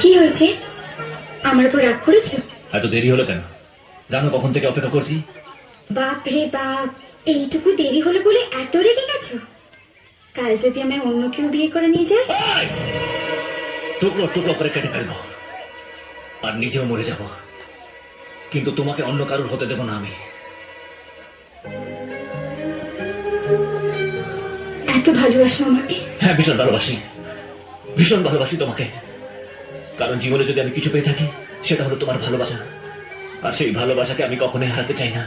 কি হয়েছে? আমার উপর রাগ করেছো? এত দেরি হলো কেন? জানো কখন থেকে অপেক্ষা করছি? বাপ রে বাপ, এইটুকু দেরি হলো বলে এত রেগে গেছো? কাল যদি আমায় অন্য কেউ বিয়ে করে নিয়ে যায়? টুকরো টুকরো করে কেটে ফেলবো আর নিজেও মরে যাব, কিন্তু তোমাকে অন্য কারোর হতে দেব না আমি। এত ভালোবাসো আমাকে? হ্যাঁ, ভীষণ ভালোবাসি, ভীষণ ভালোবাসি তোমাকে। কারণ জীবনে যদি আমি কিছু পেয়ে থাকি সেটা হলো তোমার ভালোবাসা, আর সেই ভালোবাসাকে আমি কখনোই হারাতে চাই না।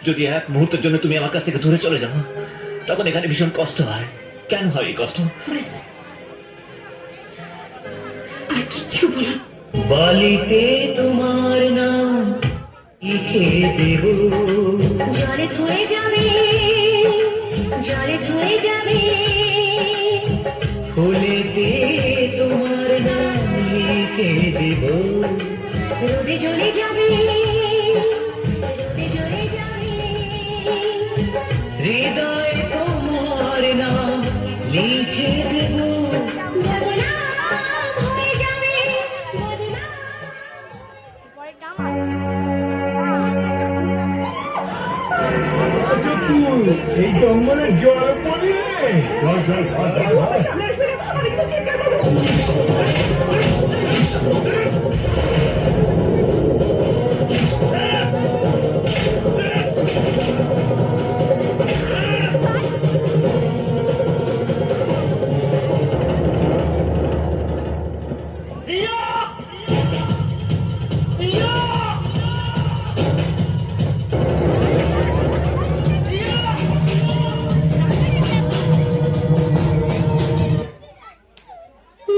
যদি এক মুহূর্তের জন্য তুমি আমার কাছ থেকে দূরে চলে যাও, তখন এখানে ভীষণ কষ্ট হয়। কেন হয় এই কষ্ট? ব্যাস, আর কিচ্ছু বলো। বালিতে তোমার নাম লিখে দেব, জলে ধুয়ে যাবে, জলে ধুয়ে যাবে। ফুলেতে তোমার নাম লিখে দেব, রোদে জ্বলে যাবে, রোদে জ্বলে যাবে। হৃদয়ে তোমার নাম লিখে দেব। বদনাম হয়ে যাবে, এই জঙ্গলে জল পড়ে জল জল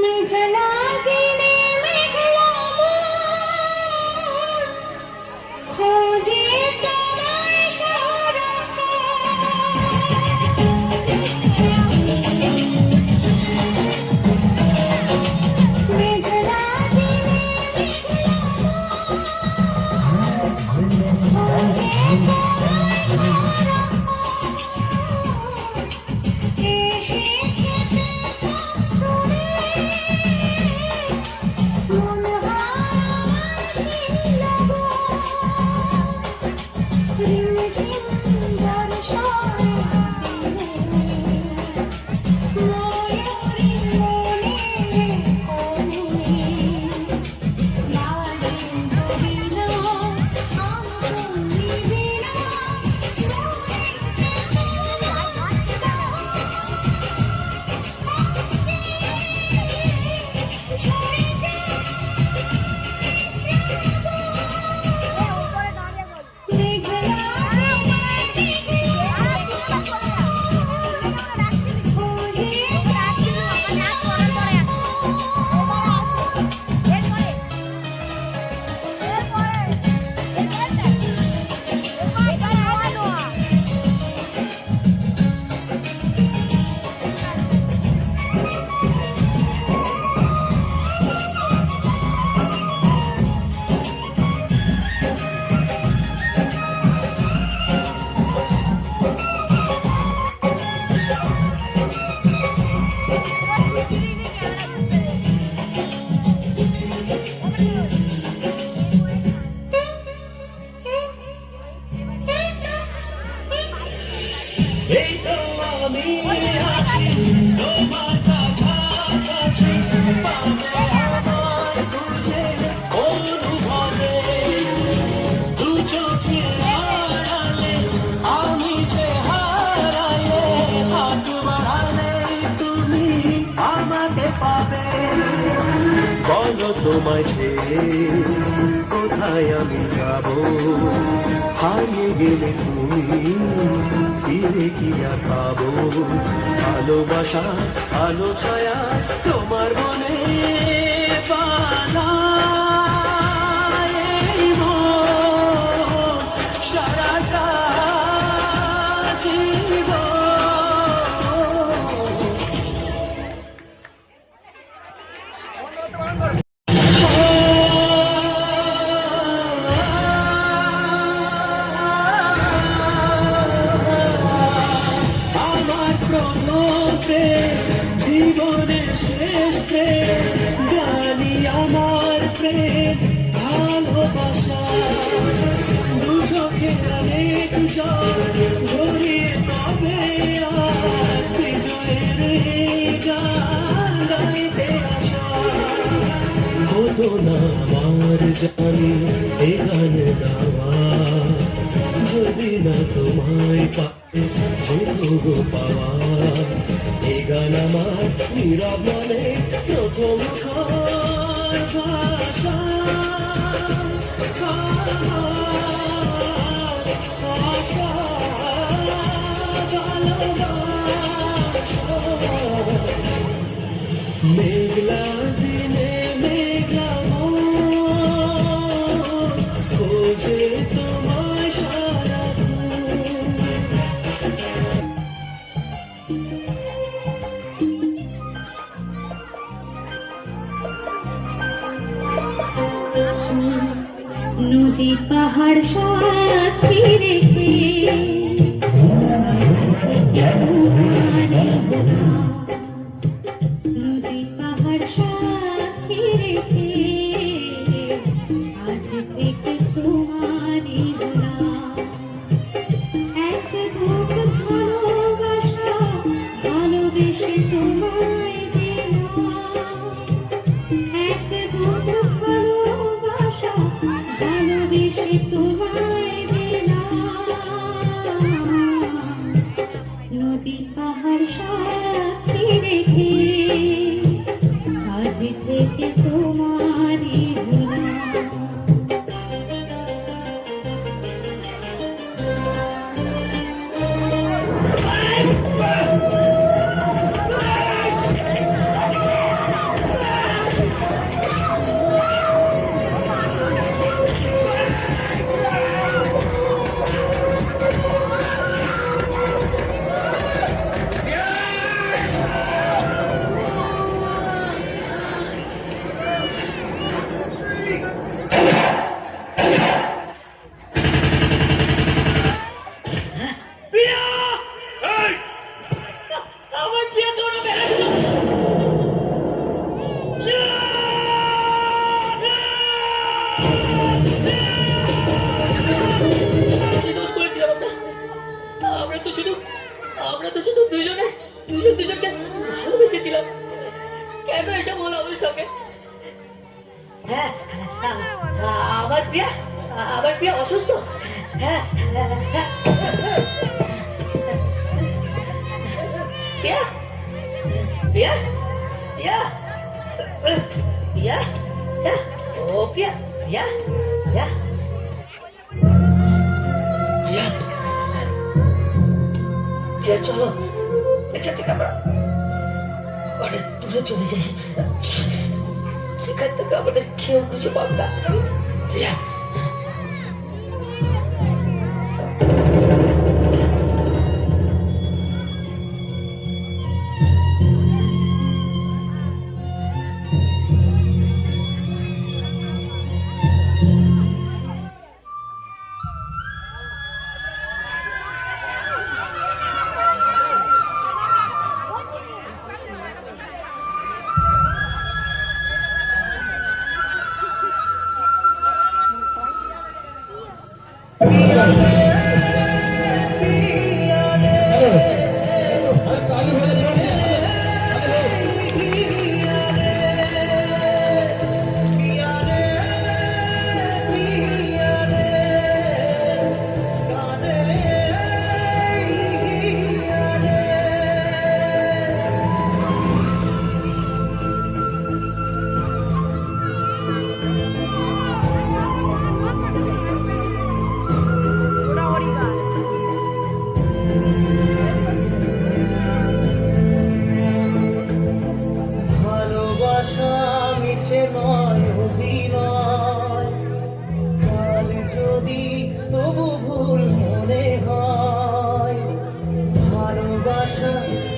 মেঘলা দিনে মেঘলা খোঁজে তোমার মেঘলা দিনে এই তো আমি আছি তোমার কাছাকাছি, পাবে আমায় খুঁজে অনুভবে, দু চোখের আড়ালে আমি যে হারালে, হাত বাড়ালে তুমি আমাকে পাবে। বলো তোমায় ছেড়ে কোথায় আমি যাব, হারিয়ে গেলে তুমি ফিরে কি আর পাবো? ভালোবাসা আলো ছায়া তোমার মনে পালায় সারাটা জীবন। জীবনের শেষ গালি আমার প্রেম ভালোবাসা দু চোখে অনেক জল ঝরিয়ে তবে আজ বিজয়ের এই গান গাইতে আসা হতো না আমার জানি এ গান গাওয়া যদি না তোমায় পাতে যেত গো পাওয়া এ গান আমার নীরব মনে প্রথম ভাষা আশা ভালোবাসা মেঘলা দিনে মেঘলা মন খোঁজে তোমায় সারাক্ষণ নদী পাহাড় সাথী রেখে নদী পাহাড় সাথী রেখে আজ থেকে তোমারই গোলাম এক বুক ভালোবাসা ভালোবেসে তোমায় দিলাম এক বুক ভালোবাসা ভালোবেসে তোমায় দিলাম নদী পাহাড় সাথী রেখে আজ থেকে তোমারই গোলাম আমার প্রিয় তোরা বেড়াচ্ছিল আমরা তো শুধু দুজনকে ভালোবেসেছিলাম কেন এসব হলো আমাদের সঙ্গে হ্যাঁ আমার প্রিয়া অসুস্থ হ্যাঁ প্রিয়া প্রিয়া প্রিয়া প্রিয়া ও প্রিয়া প্রিয়া প্রিয়া প্রিয়া প্রিয়া চলো এখান থেকে আমরা অনেক দূরে চলে যাই সেখান থেকে আমাদের কেউ খুঁজে পাব না প্রিয়া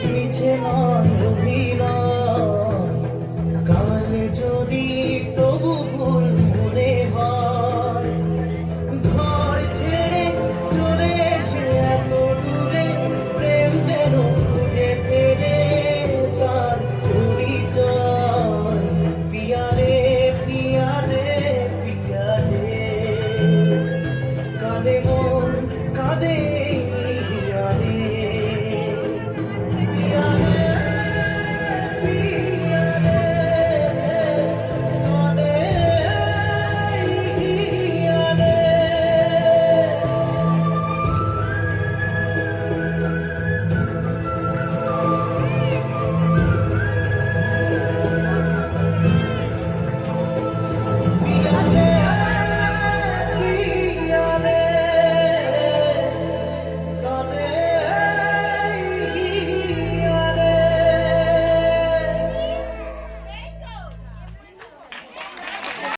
মিছে নয়